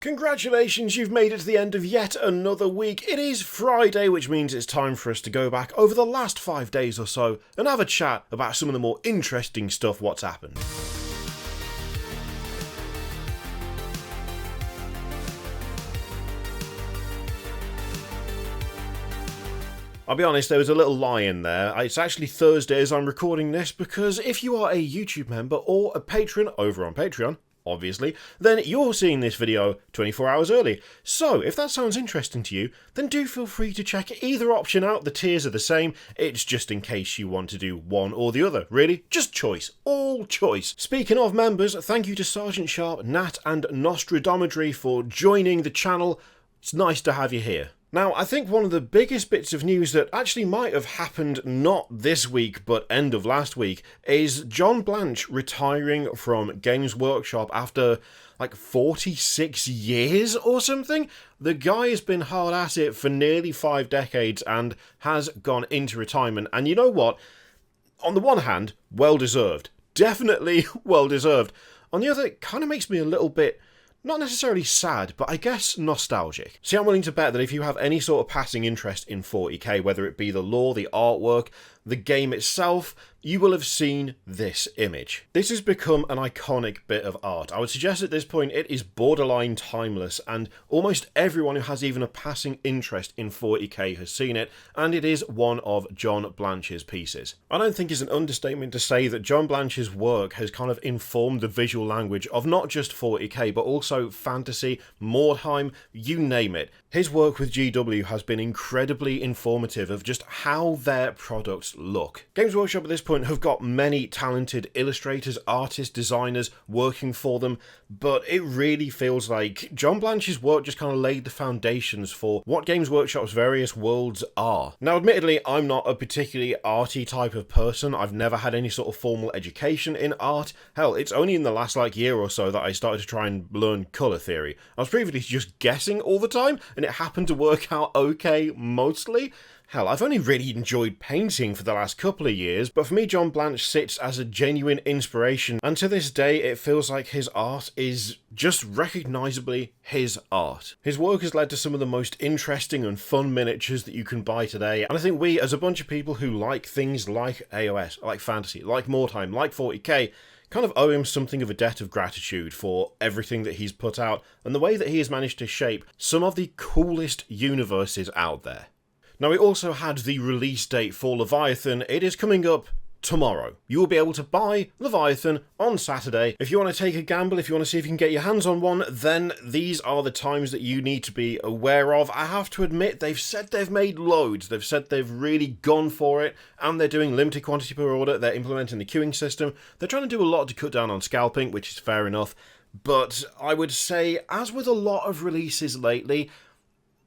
Congratulations, you've made it to the end of yet another week. It is Friday, which means it's time for us to go back over the last 5 days or so and have a chat about some of the more interesting stuff what's happened. I'll be honest, there was a little lie in there. It's actually Thursday as I'm recording this because if you are a YouTube member or a patron over on Patreon, obviously, then you're seeing this video 24 hours early. So, if that sounds interesting to you, then do feel free to check either option out. The tiers are the same. It's just in case you want to do one or the other. Really, just choice. All choice. Speaking of members, thank you to Sergeant Sharp, Nat and Nostradametry for joining the channel. It's nice to have you here. Now, I think one of the biggest bits of news that actually might have happened not this week, but end of last week, is John Blanche retiring from Games Workshop after, like, 46 years or something. The guy has been hard at it for nearly 5 decades and has gone into retirement. And you know what? On the one hand, well-deserved. Definitely well-deserved. On the other, it kind of makes me a little bit, not necessarily sad, but I guess nostalgic. See, I'm willing to bet that if you have any sort of passing interest in 40k, whether it be the lore, the artwork, the game itself, you will have seen this image. This has become an iconic bit of art. I would suggest at this point it is borderline timeless, and almost everyone who has even a passing interest in 40k has seen it, and it is one of John Blanche's pieces. I don't think it's an understatement to say that John Blanche's work has kind of informed the visual language of not just 40k, but also fantasy, Mordheim, you name it. His work with GW has been incredibly informative of just how their products look. Games Workshop at this point have got many talented illustrators, artists, designers working for them, but it really feels like John Blanche's work just kind of laid the foundations for what Games Workshop's various worlds are. Now, admittedly, I'm not a particularly arty type of person. I've never had any sort of formal education in art. Hell, it's only in the last year or so that I started to try and learn colour theory. I was previously just guessing all the time, and it happened to work out okay mostly. Hell, I've only really enjoyed painting for the last couple of years, but for me John Blanche sits as a genuine inspiration, and to this day it feels like his art is just recognisably his art. His work has led to some of the most interesting and fun miniatures that you can buy today, and I think we, as a bunch of people who like things like AOS, like fantasy, like Mordheim, like 40k, kind of owe him something of a debt of gratitude for everything that he's put out, and the way that he has managed to shape some of the coolest universes out there. Now, we also had the release date for Leviathan. It is coming up tomorrow. You will be able to buy Leviathan on Saturday. If you want to take a gamble, if you want to see if you can get your hands on one, then these are the times that you need to be aware of. I have to admit, they've said they've made loads. They've said they've really gone for it, and they're doing limited quantity per order. They're implementing the queuing system. They're trying to do a lot to cut down on scalping, which is fair enough. But I would say, as with a lot of releases lately,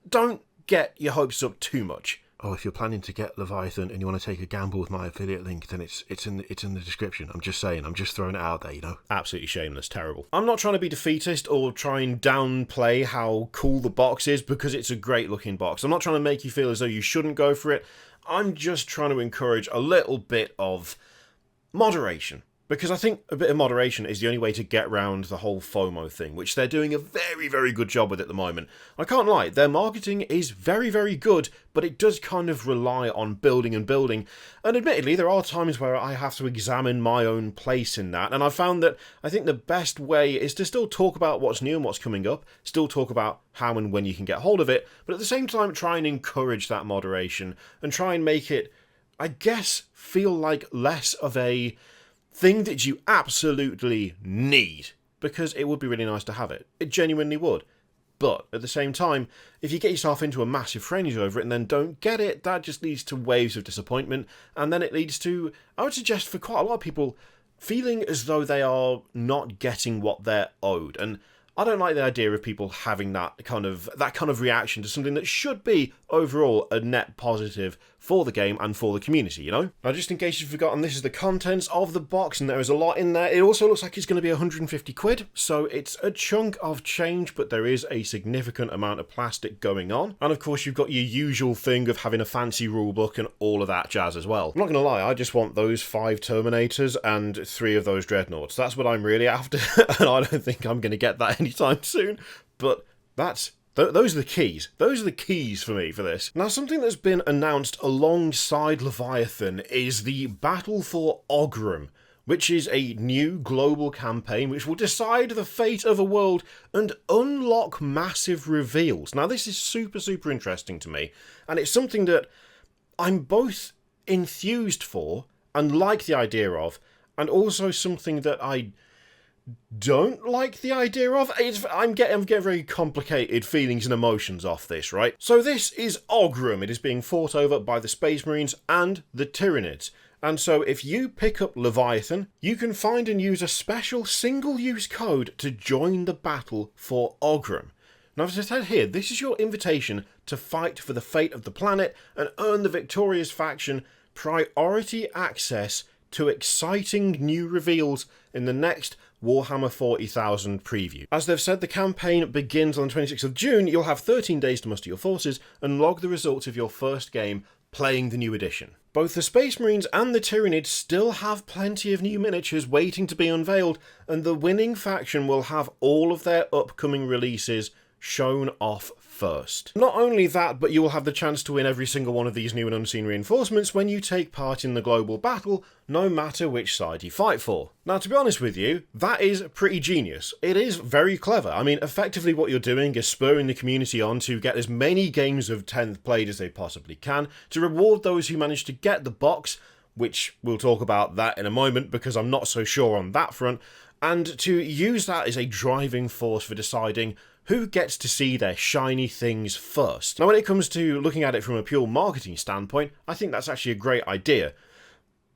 don't get your hopes up too much. Oh, if you're planning to get Leviathan and you want to take a gamble with my affiliate link, then it's in the description. I'm just saying, I'm just throwing it out there, you know? Absolutely shameless, terrible. I'm not trying to be defeatist or try and downplay how cool the box is, because it's a great looking box. I'm not trying to make you feel as though you shouldn't go for it. I'm just trying to encourage a little bit of moderation. Because I think a bit of moderation is the only way to get around the whole FOMO thing, which they're doing a very, very good job with at the moment. I can't lie, their marketing is very, very good, but it does kind of rely on building and building. And admittedly, there are times where I have to examine my own place in that, and I've found that I think the best way is to still talk about what's new and what's coming up, still talk about how and when you can get hold of it, but at the same time try and encourage that moderation, and try and make it, I guess, feel like less of a thing that you absolutely need, because it would be really nice to have it. It genuinely would. But at the same time, if you get yourself into a massive frenzy over it and then don't get it, that just leads to waves of disappointment, and then it leads to, I would suggest for quite a lot of people, feeling as though they are not getting what they're owed. And I don't like the idea of people having that kind of reaction to something that should be overall a net positive for the game and for the community, you know? Now, just in case you've forgotten, this is the contents of the box, and there is a lot in there. It also looks like it's going to be 150 quid, so it's a chunk of change, but there is a significant amount of plastic going on. And of course, you've got your usual thing of having a fancy rulebook and all of that jazz as well. I'm not going to lie, I just want those 5 Terminators and 3 of those Dreadnoughts. That's what I'm really after, and I don't think I'm going to get that anytime soon. but those are the keys. Those are the keys for me for this. Now, something that's been announced alongside Leviathan is the Battle for Oghram, which is a new global campaign which will decide the fate of a world and unlock massive reveals. Now, this is super, super interesting to me, and it's something that I'm both enthused for and like the idea of, and also something that I don't like the idea of. I'm getting very complicated feelings and emotions off this, right? So this is Oghram. It is being fought over by the Space Marines and the Tyranids. And so if you pick up Leviathan, you can find and use a special single-use code to join the battle for Oghram. Now, as I said here, this is your invitation to fight for the fate of the planet and earn the victorious faction priority access to exciting new reveals in the next Warhammer 40,000 preview. As they've said, the campaign begins on the 26th of June. You'll have 13 days to muster your forces and log the results of your first game playing the new edition. Both the Space Marines and the Tyranids still have plenty of new miniatures waiting to be unveiled, and the winning faction will have all of their upcoming releases shown off first. Not only that, but you will have the chance to win every single one of these new and unseen reinforcements when you take part in the global battle, no matter which side you fight for. Now, to be honest with you, that is pretty genius. It is very clever. I mean, effectively what you're doing is spurring the community on to get as many games of 10th played as they possibly can, to reward those who manage to get the box, which we'll talk about that in a moment because I'm not so sure on that front, and to use that as a driving force for deciding who gets to see their shiny things first. Now, when it comes to looking at it from a pure marketing standpoint, I think that's actually a great idea.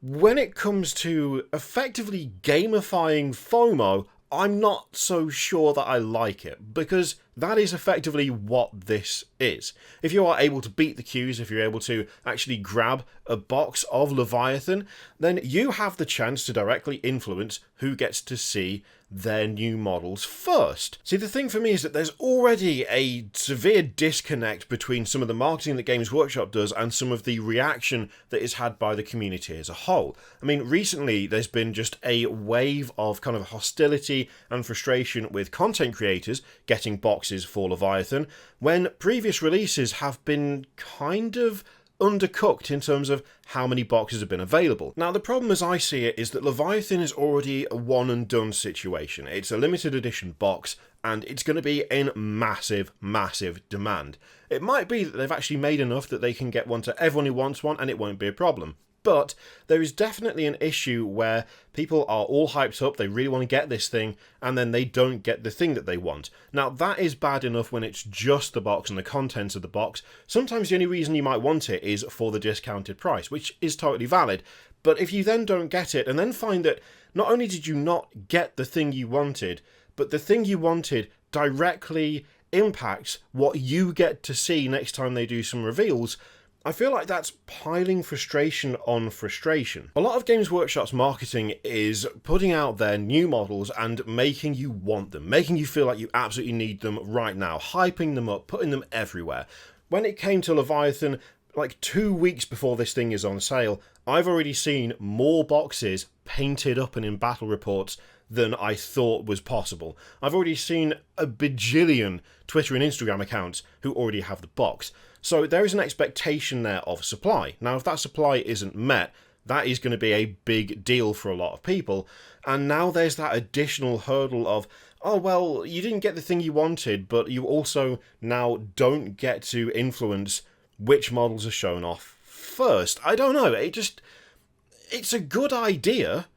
When it comes to effectively gamifying FOMO, I'm not so sure that I like it, because that is effectively what this is. If you are able to beat the queues, if you're able to actually grab a box of Leviathan, then you have the chance to directly influence who gets to see their new models first. See, the thing for me is that there's already a severe disconnect between some of the marketing that Games Workshop does and some of the reaction that is had by the community as a whole. I mean, recently there's been just a wave of kind of hostility and frustration with content creators getting boxes for Leviathan, when previous releases have been kind of undercooked in terms of how many boxes have been available. Now, the problem as I see it is that Leviathan is already a one and done situation. It's a limited edition box and it's going to be in massive, massive demand. It might be that they've actually made enough that they can get one to everyone who wants one and it won't be a problem. But there is definitely an issue where people are all hyped up, they really want to get this thing, and then they don't get the thing that they want. Now, that is bad enough when it's just the box and the contents of the box. Sometimes the only reason you might want it is for the discounted price, which is totally valid. But if you then don't get it, and then find that not only did you not get the thing you wanted, but the thing you wanted directly impacts what you get to see next time they do some reveals, I feel like that's piling frustration on frustration. A lot of Games Workshop's marketing is putting out their new models and making you want them, making you feel like you absolutely need them right now, hyping them up, putting them everywhere. When it came to Leviathan, like 2 weeks before this thing is on sale, I've already seen more boxes painted up and in battle reports than I thought was possible. I've already seen a bajillion Twitter and Instagram accounts who already have the box. So there is an expectation there of supply. Now, if that supply isn't met, that is going to be a big deal for a lot of people. And now there's that additional hurdle of, oh, well, you didn't get the thing you wanted, but you also now don't get to influence which models are shown off first. I don't know. It's a good idea.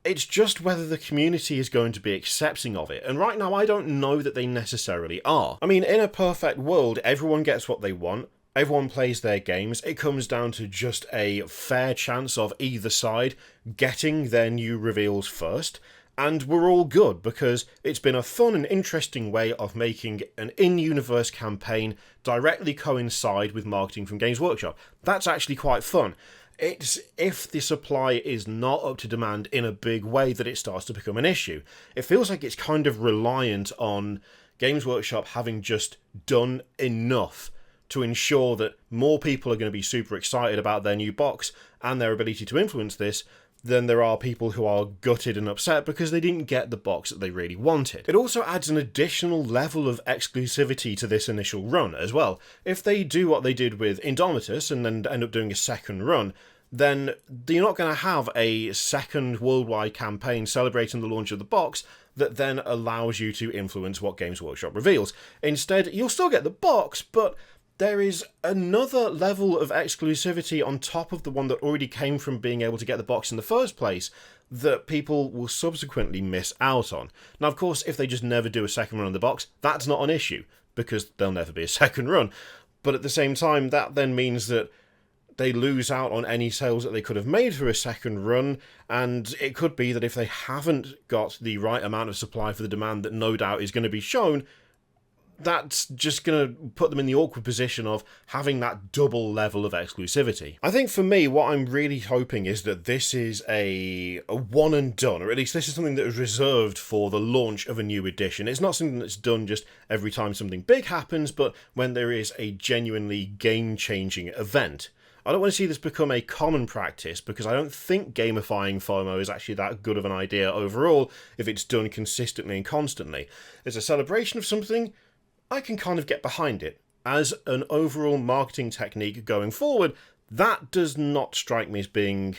It's just whether the community is going to be accepting of it. And right now, I don't know that they necessarily are. I mean, in a perfect world, everyone gets what they want. Everyone plays their games. It comes down to just a fair chance of either side getting their new reveals first. And we're all good, because it's been a fun and interesting way of making an in-universe campaign directly coincide with marketing from Games Workshop. That's actually quite fun. It's if the supply is not up to demand in a big way that it starts to become an issue. It feels like it's kind of reliant on Games Workshop having just done enough to ensure that more people are going to be super excited about their new box and their ability to influence this then there are people who are gutted and upset because they didn't get the box that they really wanted. It also adds an additional level of exclusivity to this initial run as well. If they do what they did with Indomitus and then end up doing a second run, then you're not going to have a second worldwide campaign celebrating the launch of the box that then allows you to influence what Games Workshop reveals. Instead, you'll still get the box, but there is another level of exclusivity on top of the one that already came from being able to get the box in the first place that people will subsequently miss out on. Now, of course, if they just never do a second run on the box, that's not an issue, because there'll never be a second run. But at the same time, that then means that they lose out on any sales that they could have made for a second run, and it could be that if they haven't got the right amount of supply for the demand that no doubt is going to be shown, that's just going to put them in the awkward position of having that double level of exclusivity. I think for me, what I'm really hoping is that this is a one and done, or at least this is something that is reserved for the launch of a new edition. It's not something that's done just every time something big happens, but when there is a genuinely game-changing event. I don't want to see this become a common practice, because I don't think gamifying FOMO is actually that good of an idea overall if it's done consistently and constantly. As a celebration of something, I can kind of get behind it. As an overall marketing technique going forward, that does not strike me as being...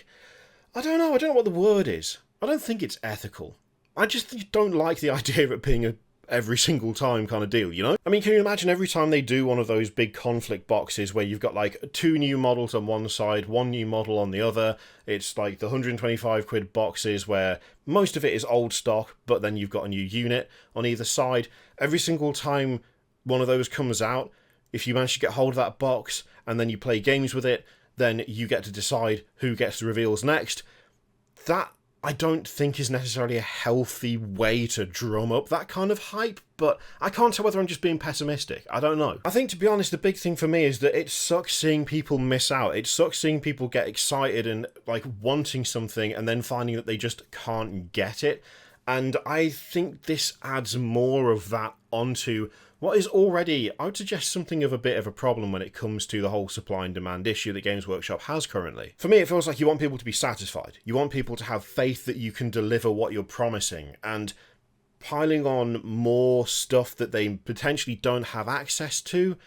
I don't know what the word is. I don't think it's ethical. I just don't like the idea of it being a every single time kind of deal, you know? I mean, can you imagine every time they do one of those big conflict boxes where you've got like 2 new models on one side, 1 new model on the other? It's like the 125 quid boxes where most of it is old stock, but then you've got a new unit on either side. Every single time one of those comes out, if you manage to get hold of that box and then you play games with it, then you get to decide who gets the reveals next. That, I don't think, is necessarily a healthy way to drum up that kind of hype, but I can't tell whether I'm just being pessimistic. I don't know. I think, to be honest, the big thing for me is that it sucks seeing people miss out. It sucks seeing people get excited and like wanting something and then finding that they just can't get it. And I think this adds more of that onto what is already, I would suggest, something of a bit of a problem when it comes to the whole supply and demand issue that Games Workshop has currently. For me, it feels like you want people to be satisfied. You want people to have faith that you can deliver what you're promising, and piling on more stuff that they potentially don't have access to,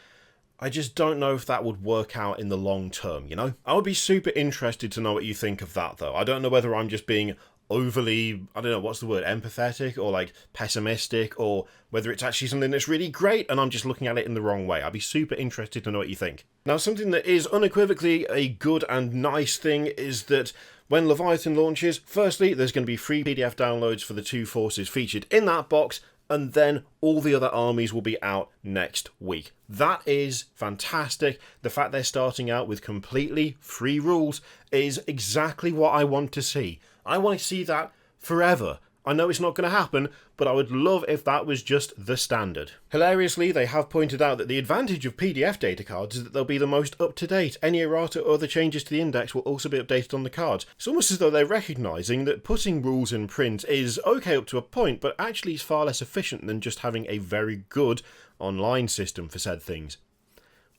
I just don't know if that would work out in the long term, you know? I would be super interested to know what you think of that, though. I don't know whether I'm just being overly, I don't know, what's the word, empathetic or like pessimistic, or whether it's actually something that's really great and I'm just looking at it in the wrong way. I'd be super interested to know what you think. Now, something that is unequivocally a good and nice thing is that when Leviathan launches, firstly, there's going to be free PDF downloads for the 2 forces featured in that box, and then all the other armies will be out next week. That is fantastic. The fact they're starting out with completely free rules is exactly what I want to see. I want to see that forever. I know it's not going to happen, but I would love if that was just the standard. Hilariously, they have pointed out that the advantage of PDF data cards is that they'll be the most up-to-date. Any errata or other changes to the index will also be updated on the cards. It's almost as though they're recognising that putting rules in print is okay up to a point, but actually is far less efficient than just having a very good online system for said things.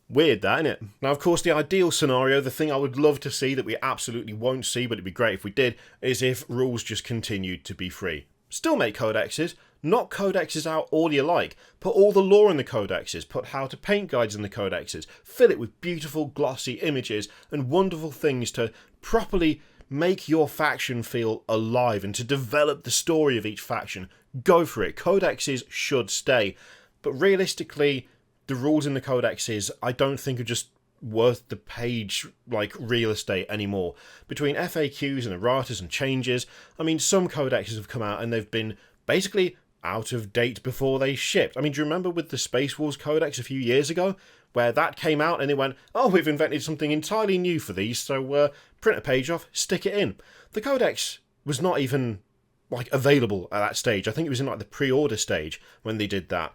Weird, that, innit? Now, of course, the ideal scenario, the thing I would love to see that we absolutely won't see, but it'd be great if we did, is if rules just continued to be free. Still make codexes, knock codexes out all you like, put all the lore in the codexes, put how to paint guides in the codexes, fill it with beautiful glossy images and wonderful things to properly make your faction feel alive and to develop the story of each faction. Go for it. Codexes should stay. But realistically, the rules in the codexes, I don't think are just worth the page, like, real estate anymore. Between FAQs and erratas and changes, I mean, some codexes have come out and they've been basically out of date before they shipped. I mean, do you remember with the Space Wars codex a few years ago, where that came out and they went, oh, we've invented something entirely new for these, so print a page off, stick it in. The codex was not even, like, available at that stage. I think it was in, like, the pre-order stage when they did that.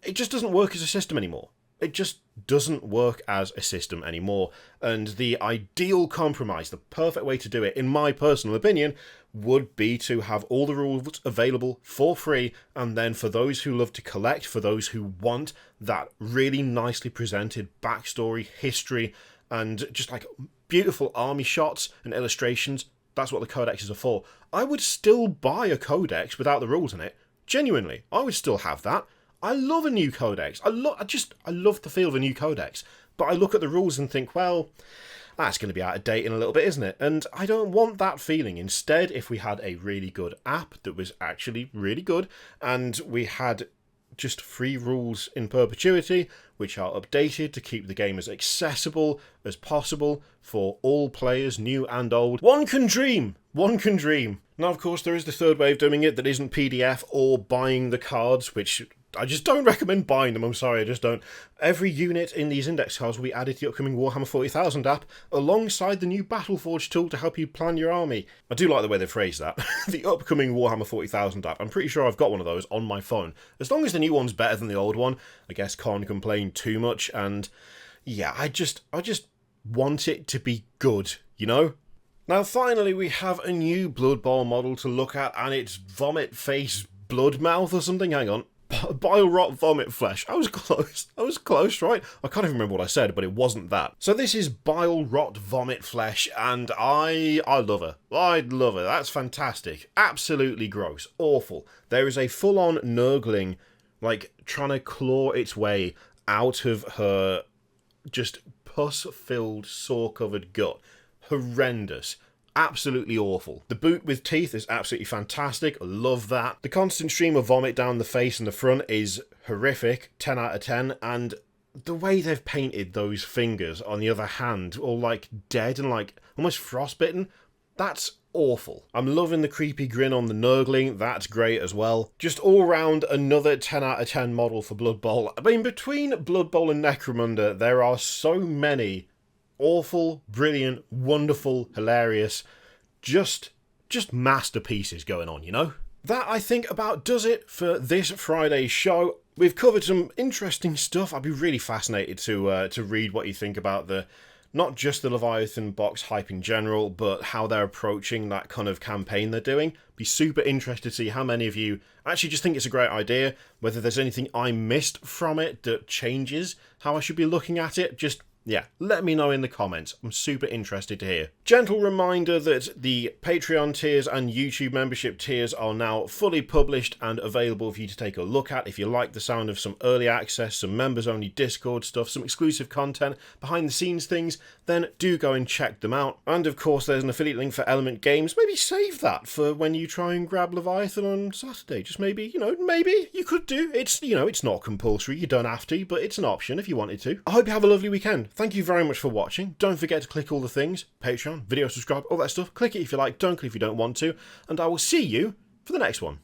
It just doesn't work as a system anymore. It just doesn't work as a system anymore. And the ideal compromise, the perfect way to do it, in my personal opinion, would be to have all the rules available for free, and then for those who love to collect, for those who want that really nicely presented backstory, history, and just like beautiful army shots and illustrations, That's what the codexes are for. I would still buy a codex without the rules in it. Genuinely, I would still have that. I love a new codex. I love the feel of a new codex. But I look at the rules and think, well, that's going to be out of date in a little bit, isn't it? And I don't want that feeling. Instead, if we had a really good app that was actually really good, and we had just free rules in perpetuity, which are updated to keep the game as accessible as possible for all players, new and old. One can dream! One can dream! Now, of course, there is the third way of doing it that isn't PDF or buying the cards, which I just don't recommend buying them, I'm sorry, I just don't. Every unit in these index cards will be added to the upcoming Warhammer 40,000 app, alongside the new Battleforge tool to help you plan your army. I do like the way they phrase that. The upcoming Warhammer 40,000 app. I'm pretty sure I've got one of those on my phone. As long as the new one's better than the old one, I guess can't complain too much, and yeah, I just want it to be good, you know? Now finally we have a new Blood Bowl model to look at, and it's Vomit Face Blood Mouth or something, hang on. Bile Rot Vomit Flesh. I was close, right? I can't even remember what I said, but it wasn't that. So this is Bile Rot Vomit Flesh, and I love her. I love her. That's fantastic. Absolutely gross. Awful. There is a full-on Nurgling, like, trying to claw its way out of her just pus-filled, sore-covered gut. Horrendous. Absolutely awful. The boot with teeth is absolutely fantastic. Love that. The constant stream of vomit down the face and the front is horrific. 10 out of 10. And the way they've painted those fingers on the other hand, all like dead and like almost frostbitten, that's awful. I'm loving the creepy grin on the Nurgling. That's great as well. Just all round another 10 out of 10 model for Blood Bowl. I mean, between Blood Bowl and Necromunda, there are so many awful, brilliant, wonderful, hilarious, just masterpieces going on, you know? That, I think, about does it for this Friday's show. We've covered some interesting stuff. I'd be really fascinated to read what you think about not just the Leviathan box hype in general, but how they're approaching that kind of campaign they're doing. Be super interested to see how many of you actually just think it's a great idea, whether there's anything I missed from it that changes how I should be looking at it. Just yeah, let me know in the comments. I'm super interested to hear. Gentle reminder that the Patreon tiers and YouTube membership tiers are now fully published and available for you to take a look at. If you like the sound of some early access, some members-only Discord stuff, some exclusive content, behind-the-scenes things, then do go and check them out. And of course, there's an affiliate link for Element Games. Maybe save that for when you try and grab Leviathan on Saturday. Just maybe, maybe you could do. It's, it's not compulsory. You don't have to, but it's an option if you wanted to. I hope you have a lovely weekend. Thank you very much for watching. Don't forget to click all the things. Patreon, video subscribe, all that stuff. Click it if you like, don't click if you don't want to. And I will see you for the next one.